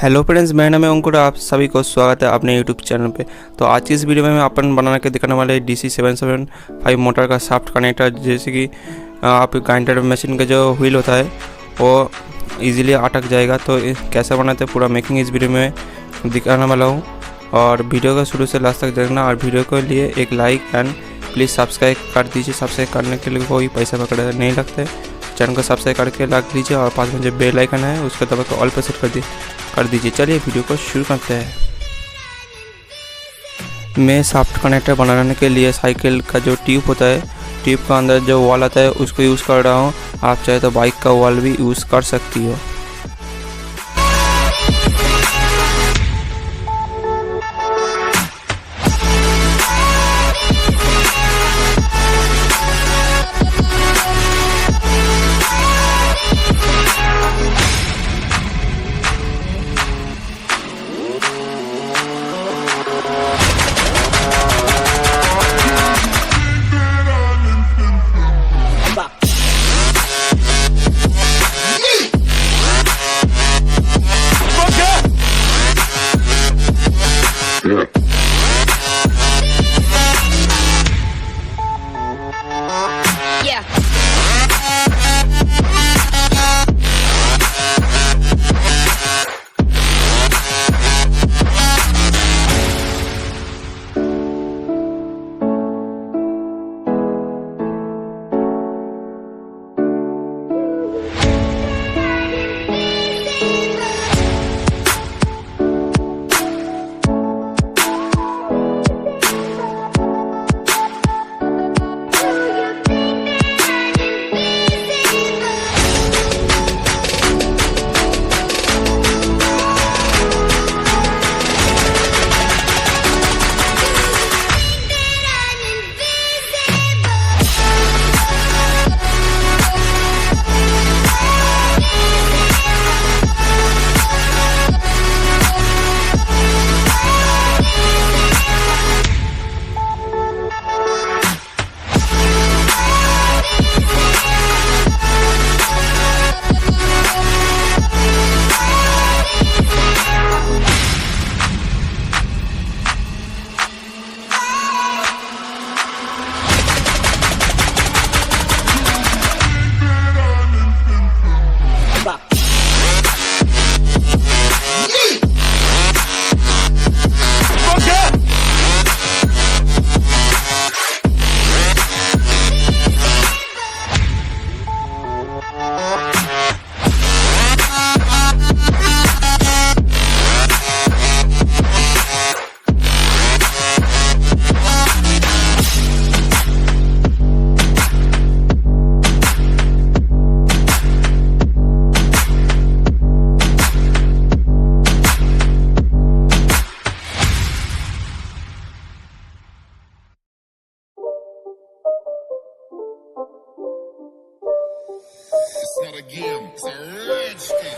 Hello friends, मेरा नाम है अंकुर। आप सभी को स्वागत है अपने यूट्यूब चैनल पे। तो आज की इस वीडियो में मैं अपन बना के दिखाने वाले DC 775 मोटर का शाफ्ट कनेक्टर, जैसे कि आप ग्राइंडर मशीन का जो व्हील होता है वो इजीली अटक जाएगा। तो कैसे बनाते हैं पूरा मेकिंग इस वीडियो में दिखाने वाला हूँ, और वीडियो को शुरू से लास्ट तक देखना। और वीडियो के लिए एक लाइक एंड प्लीज़ सब्सक्राइब कर दीजिए। सब्सक्राइब करने के लिए कोई पैसा वगैरह नहीं लगता है। चैनल को सब्सक्राइब करके रख लीजिए और पास में जो बेल आइकन है उसको दबा के ऑल पर सेट कर दीजिए। चलिए वीडियो को शुरू करते हैं। मैं शाफ्ट कनेक्टर बनाने के लिए साइकिल का जो ट्यूब होता है, ट्यूब का अंदर जो वॉल आता है उसको यूज़ कर रहा हूँ। आप चाहे तो बाइक का वॉल भी यूज़ कर सकती हो। It's not a game, it's a rich thing.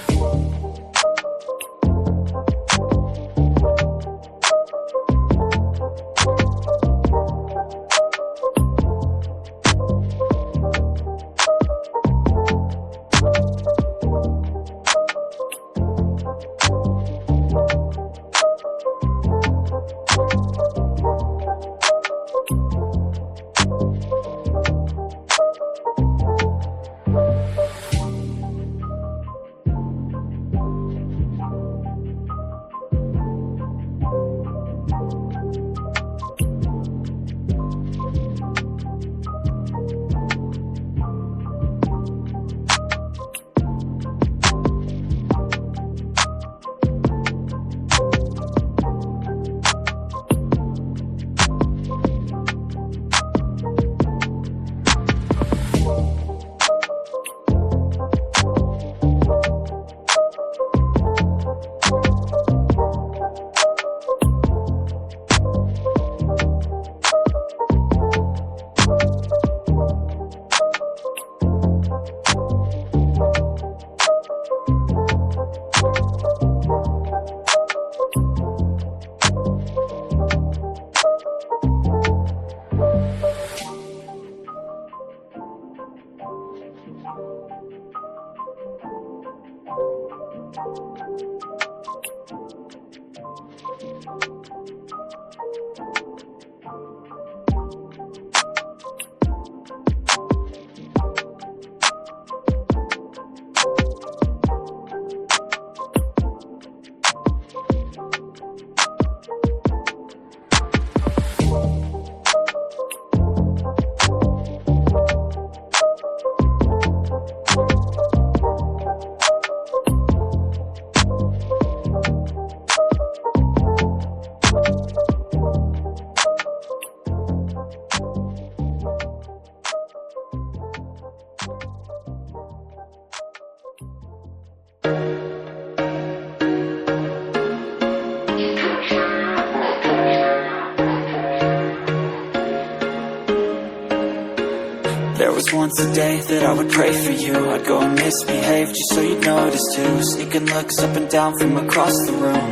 once a day that I would pray for you. I'd go and misbehave just so you'd notice too. Sneaking looks up and down from across the room.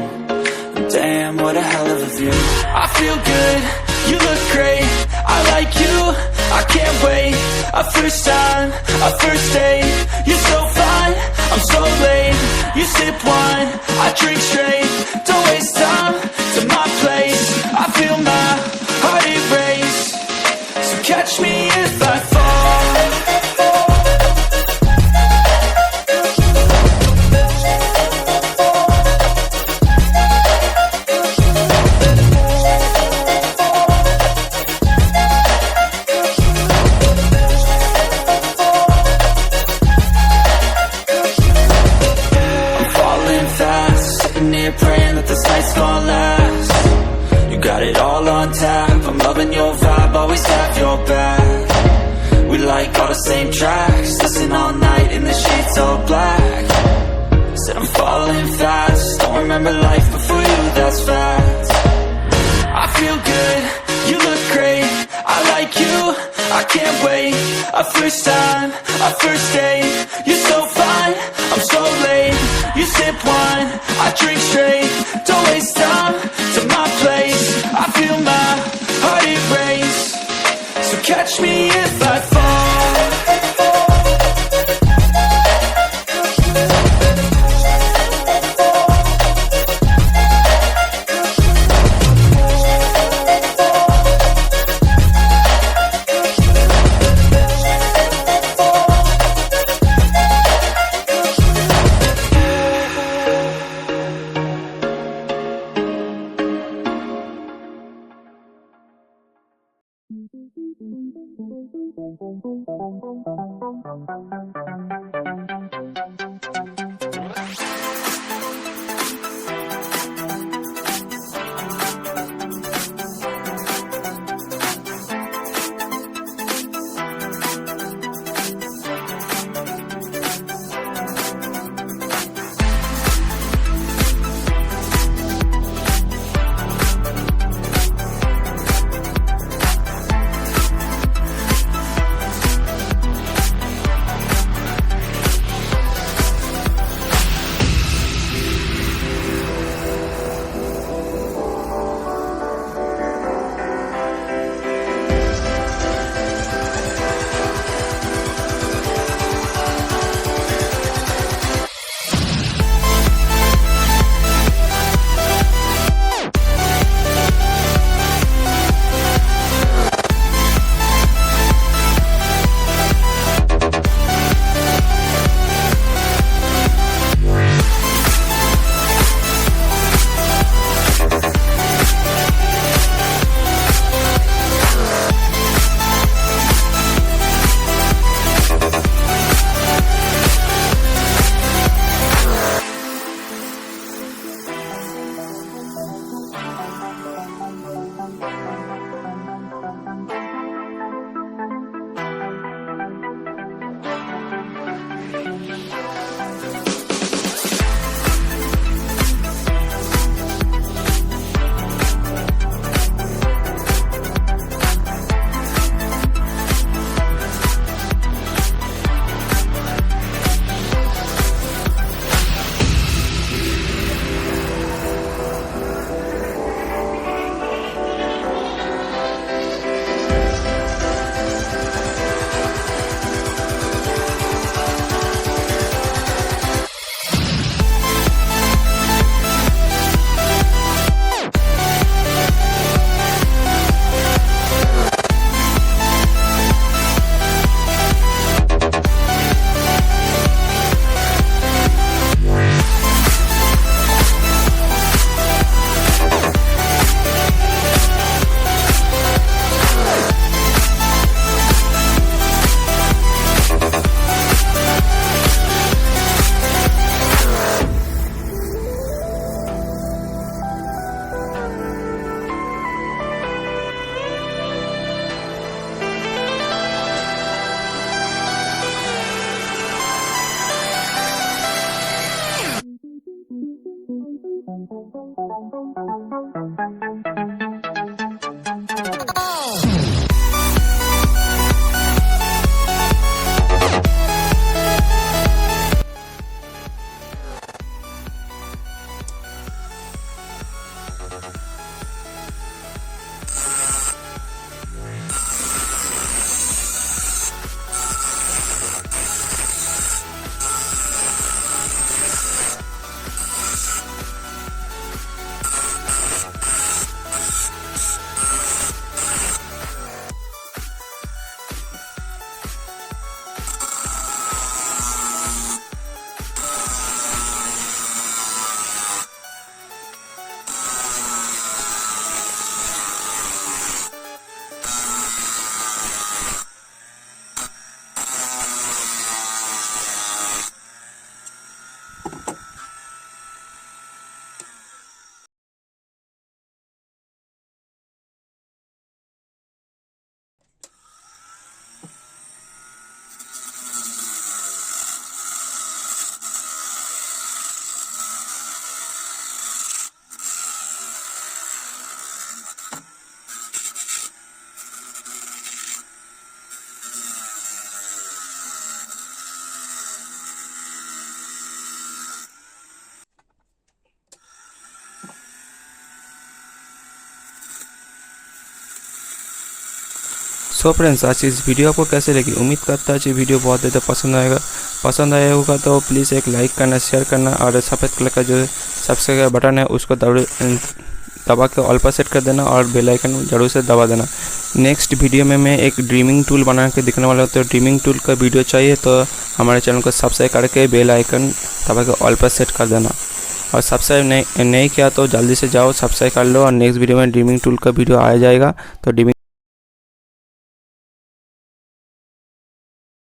Damn, what a hell of a view. I feel good, you look great, I like you, I can't wait. A first time, a first date. You're so fine, I'm so late. You sip wine, I drink straight. Don't waste time to my place. I feel my heart erase. So catch me if I fall. Praying that this night's gonna last. You got it all on tap, I'm loving your vibe, always have your back. We like all the same tracks, listen all night in the sheets all black. Said I'm falling fast, don't remember life before you, that's fact. I feel good, you look great, I like you, I can't wait. A first time, a first date. You're so fine, I'm so late. You sip wine, I drink straight. Don't waste time to my place. I feel my heart erase. So catch me if I fall. So friends, आज इस video आपको कैसे लगी? उम्मीद करता है ये video बहुत ज़्यादा पसंद आया होगा। तो प्लीज़ एक लाइक करना, शेयर करना और सफ़ेद कलर का जो सब्सक्राइब बटन है उसको दबा के ऑल पर सेट कर देना और बेल आइकन जरूर से दबा देना। नेक्स्ट वीडियो में मैं एक ड्रीमिंग टूल बना के दिखने वाला हूँ। तो ड्रीमिंग टूल का वीडियो चाहिए तो हमारे चैनल को सब्सक्राइब करके बेल आइकन दबा के ऑल पर सेट कर देना। और सब्सक्राइब नहीं किया तो जल्दी से जाओ सब्सक्राइब कर लो। और नेक्स्ट वीडियो में ड्रीमिंग टूल का वीडियो आ जाएगा। तो ड्रीमिंग